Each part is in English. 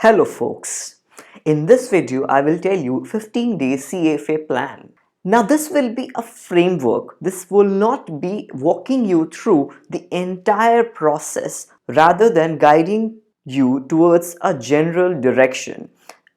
Hello folks, in this video I will tell you 15 days CFA plan. Now this will be a framework. This will not be walking you through the entire process rather than guiding you towards a general direction,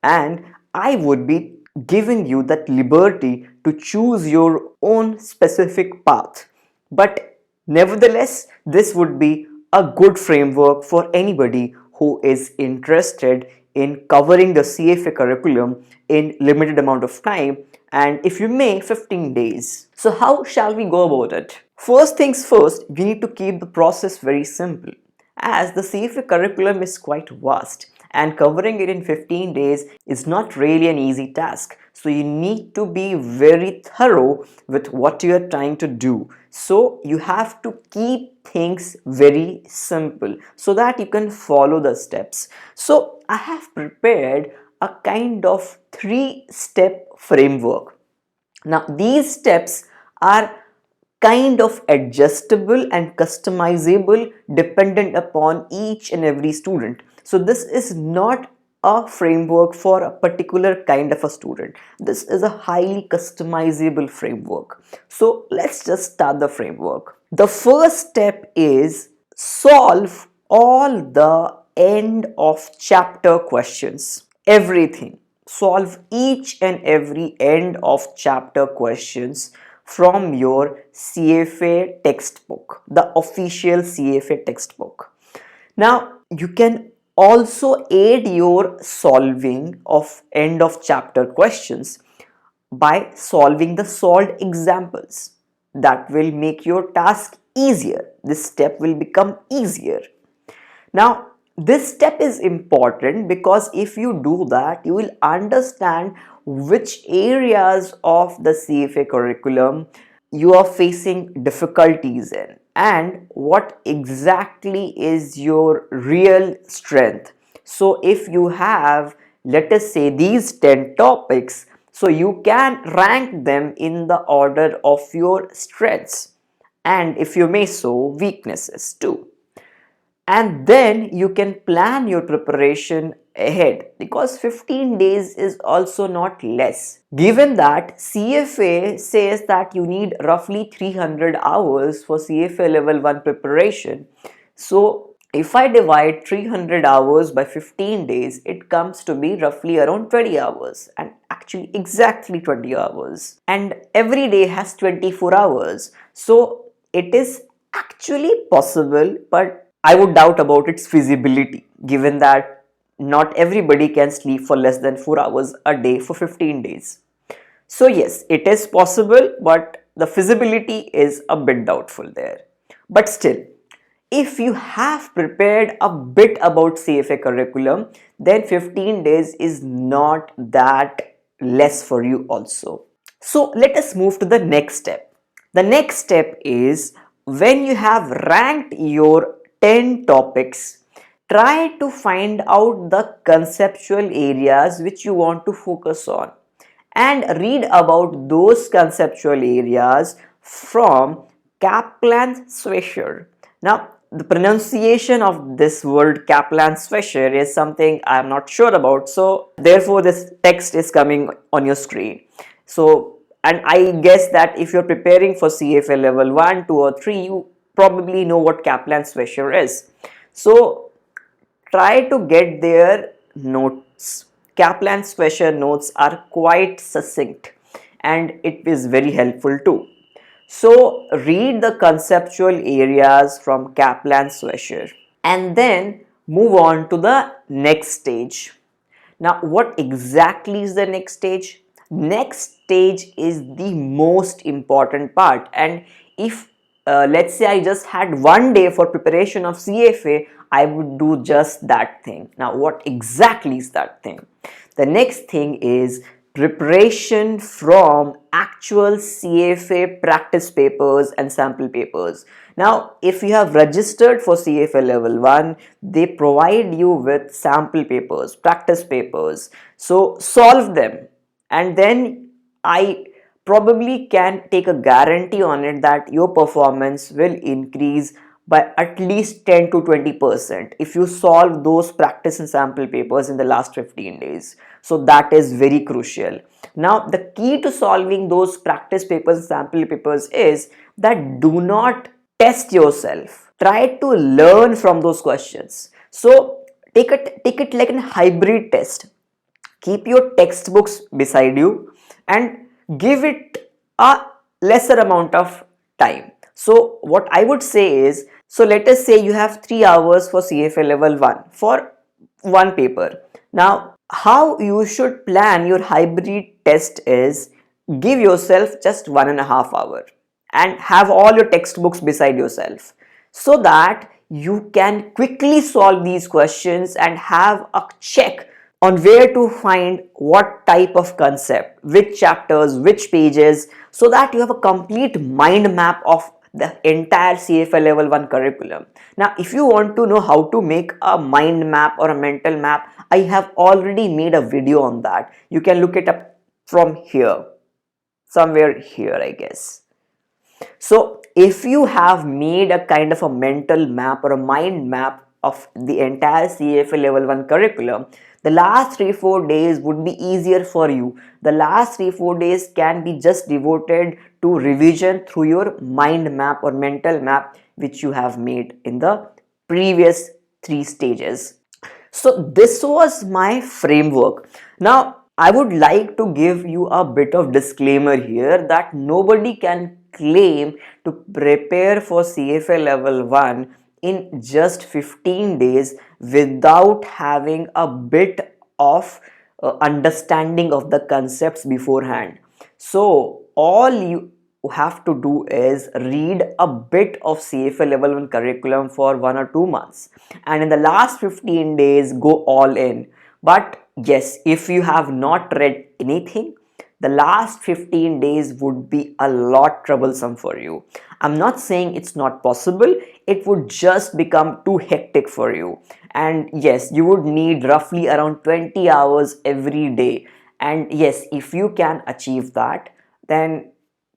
and I would be giving you that liberty to choose your own specific path. But nevertheless, this would be a good framework for anybody who is interested in covering the CFA curriculum in limited amount of time, and if you may, 15 days. So how shall we go about it? First things first, you need to keep the process very simple, as the CFA curriculum is quite vast and covering it in 15 days is not really an easy task. So you need to be very thorough with what you are trying to do. So you have to keep things very simple so that you can follow the steps. So I have prepared a kind of 3-step framework. Now these steps are kind of adjustable and customizable dependent upon each and every student. So this is not a framework for a particular kind of a student. This is a highly customizable framework. So let's just start the framework. The first step is solve all the end of chapter questions. Everything. Solve each and every end of chapter questions from your CFA textbook, the official CFA textbook. Now you can also aid your solving of end of chapter questions by solving the solved examples. That will make your task easier. This step will become easier. Now this step is important because if you do that, you will understand which areas of the CFA curriculum you are facing difficulties in and what exactly is your real strength. So if you have, let us say, these 10 topics, so you can rank them in the order of your strengths, and if you may so, weaknesses too. And then you can plan your preparation ahead, because 15 days is also not less. Given that CFA says that you need roughly 300 hours for CFA level 1 preparation, so if I divide 300 hours by 15 days, it comes to be roughly around 20 hours, and actually exactly 20 hours. And every day has 24 hours. So it is actually possible, but I would doubt about its feasibility, given that not everybody can sleep for less than 4 hours a day for 15 days. So yes, it is possible, but the feasibility is a bit doubtful there. But still, if you have prepared a bit about CFA curriculum, then 15 days is not that less for you also. So let us move to the next step. The next step is, when you have ranked your 10 topics, try to find out the conceptual areas which you want to focus on and read about those conceptual areas from Kaplan-Schwager. Now, the pronunciation of this word Kaplan-Schwager is something I am not sure about, so therefore this text is coming on your screen. So, and I guess that if you're preparing for CFA level 1, 2 or 3, you probably know what Kaplan-Schwager is. So try to get their notes. Kaplan-Schwager notes are quite succinct and it is very helpful too. So read the conceptual areas from Kaplan-Schwager and then move on to the next stage. Now what exactly is the next stage? Next stage is the most important part, and if let's say I just had one day for preparation of CFA, I would do just that thing. Now what exactly is that thing? The next thing is preparation from actual CFA practice papers and sample papers. Now if you have registered for CFA level 1, they provide you with sample papers, practice papers. So solve them, and then I probably can take a guarantee on it that your performance will increase by at least 10 to 20% if you solve those practice and sample papers in the last 15 days. So that is very crucial. Now the key to solving those practice papers and sample papers is that do not test yourself. Try to learn from those questions. So take it like a hybrid test. Keep your textbooks beside you and give it a lesser amount of time. So what I would say is, so let us say you have 3 hours for CFA level 1 for one paper. Now how you should plan your hybrid test is, give yourself just 1.5 hours and have all your textbooks beside yourself, so that you can quickly solve these questions and have a check on where to find what type of concept, which chapters, which pages, so that you have a complete mind map of the entire CFA level 1 curriculum. Now if you want to know how to make a mind map or a mental map, I have already made a video on that. You can look it up from here, somewhere here I guess. So if you have made a kind of a mental map or a mind map of the entire CFA level 1 curriculum, the last 3-4 days would be easier for you. The last 3-4 days can be just devoted to revision through your mind map or mental map which you have made in the previous 3 stages. So this was my framework. Now I would like to give you a bit of disclaimer here that nobody can claim to prepare for CFA level 1 in just 15 days without having a bit of understanding of the concepts beforehand. So all you have to do is read a bit of CFA level 1 curriculum for 1 or 2 months, and in the last 15 days go all in. But yes, if you have not read anything, the last 15 days would be a lot troublesome for you. I'm not saying it's not possible, it would just become too hectic for you. And yes, you would need roughly around 20 hours every day. And yes, if you can achieve that, then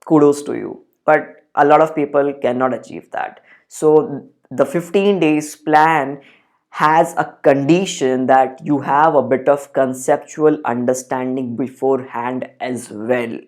kudos to you. But a lot of people cannot achieve that. So the 15 days plan has a condition that you have a bit of conceptual understanding beforehand as well.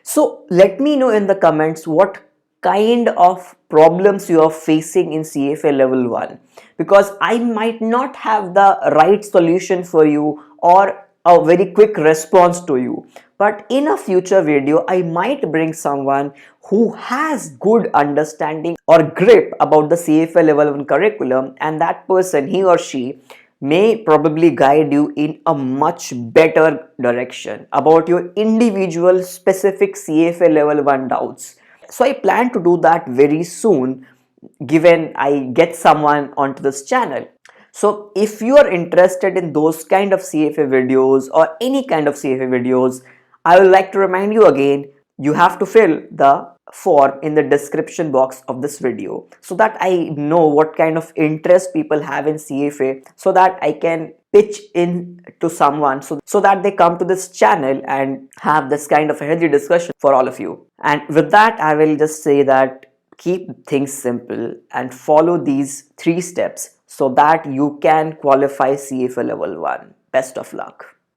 So let me know in the comments what kind of problems you are facing in CFA level 1, because I might not have the right solution for you or a very quick response to you. But in a future video, I might bring someone who has good understanding or grip about the CFA level 1 curriculum, and that person, he or she, may probably guide you in a much better direction about your individual specific CFA level 1 doubts. So I plan to do that very soon, given I get someone onto this channel. So if you are interested in those kind of CFA videos or any kind of CFA videos, I would like to remind you again, you have to fill the form in the description box of this video so that I know what kind of interest people have in CFA, so that I can pitch in to someone so that they come to this channel and have this kind of a healthy discussion for all of you. And with that, I will just say that keep things simple and follow these 3 steps so that you can qualify CFA level 1. Best of luck.